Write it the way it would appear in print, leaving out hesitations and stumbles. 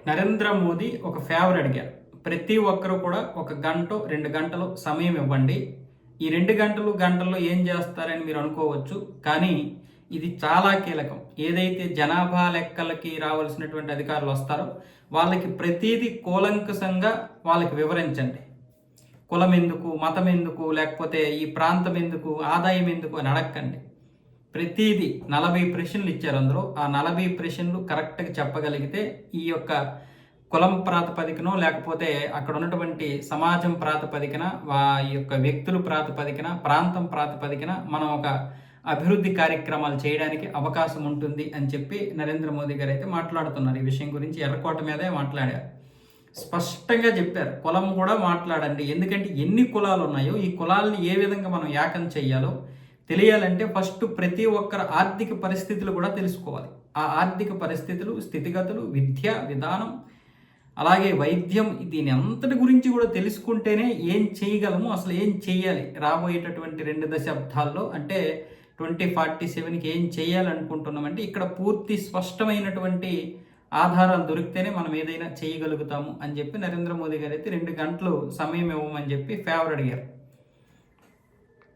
నరేంద్ర మోదీ ఒక ఫేవర్ అడిగారు. ప్రతి ఒక్కరు కూడా 1 గంటో 2 గంటలు సమయం ఇవ్వండి. ఈ 2 గంటల్లో ఏం చేస్తారని మీరు అనుకోవచ్చు. కానీ ఇది చాలా కీలకం. ఏదైతే జనాభా లెక్కలకి రావాల్సినటువంటి అధికారులు వస్తారో వాళ్ళకి ప్రతీది కూలంకషంగా వాళ్ళకి వివరించండి. కులం ఎందుకు, మతం ఎందుకు, లేకపోతే ఈ ప్రాంతం ఎందుకు, ఆదాయం ఎందుకు అని అడగండి. ప్రతీది 40 ప్రశ్నలు ఇచ్చారు. అందులో ఆ 40 ప్రశ్నలు కరెక్ట్గా చెప్పగలిగితే ఈ యొక్క కులం ప్రాతిపదికనో లేకపోతే అక్కడ ఉన్నటువంటి సమాజం ప్రాతిపదికన ఈ యొక్క వ్యక్తుల ప్రాతిపదికన ప్రాంతం ప్రాతిపదికన మనం ఒక అభివృద్ధి కార్యక్రమాలు చేయడానికి అవకాశం ఉంటుంది అని చెప్పి నరేంద్ర మోదీ గారు అయితే మాట్లాడుతున్నారు. ఈ విషయం గురించి ఎర్రకోట మీదే మాట్లాడారు. స్పష్టంగా చెప్పారు, కులం కూడా మాట్లాడండి. ఎందుకంటే ఎన్ని కులాలు ఉన్నాయో ఈ కులాలని ఏ విధంగా మనం ఏకం చెయ్యాలో తెలియాలంటే ఫస్ట్ ప్రతి ఒక్కరి ఆర్థిక పరిస్థితులు కూడా తెలుసుకోవాలి. ఆ ఆర్థిక పరిస్థితులు, స్థితిగతులు, విద్య విధానం, అలాగే వైద్యం, దీని అంతటి గురించి కూడా తెలుసుకుంటేనే ఏం చేయగలము, అసలు ఏం చేయాలి రాబోయేటటువంటి 2 దశాబ్దాల్లో, అంటే 2047కి ఏం చేయాలనుకుంటున్నామంటే ఇక్కడ పూర్తి స్పష్టమైనటువంటి ఆధారాలు దొరికితేనే మనం ఏదైనా చేయగలుగుతాము అని చెప్పి నరేంద్ర మోదీ గారు అయితే 2 గంటలు సమయం ఇవ్వమని చెప్పి ఫేవర్ అడిగారు.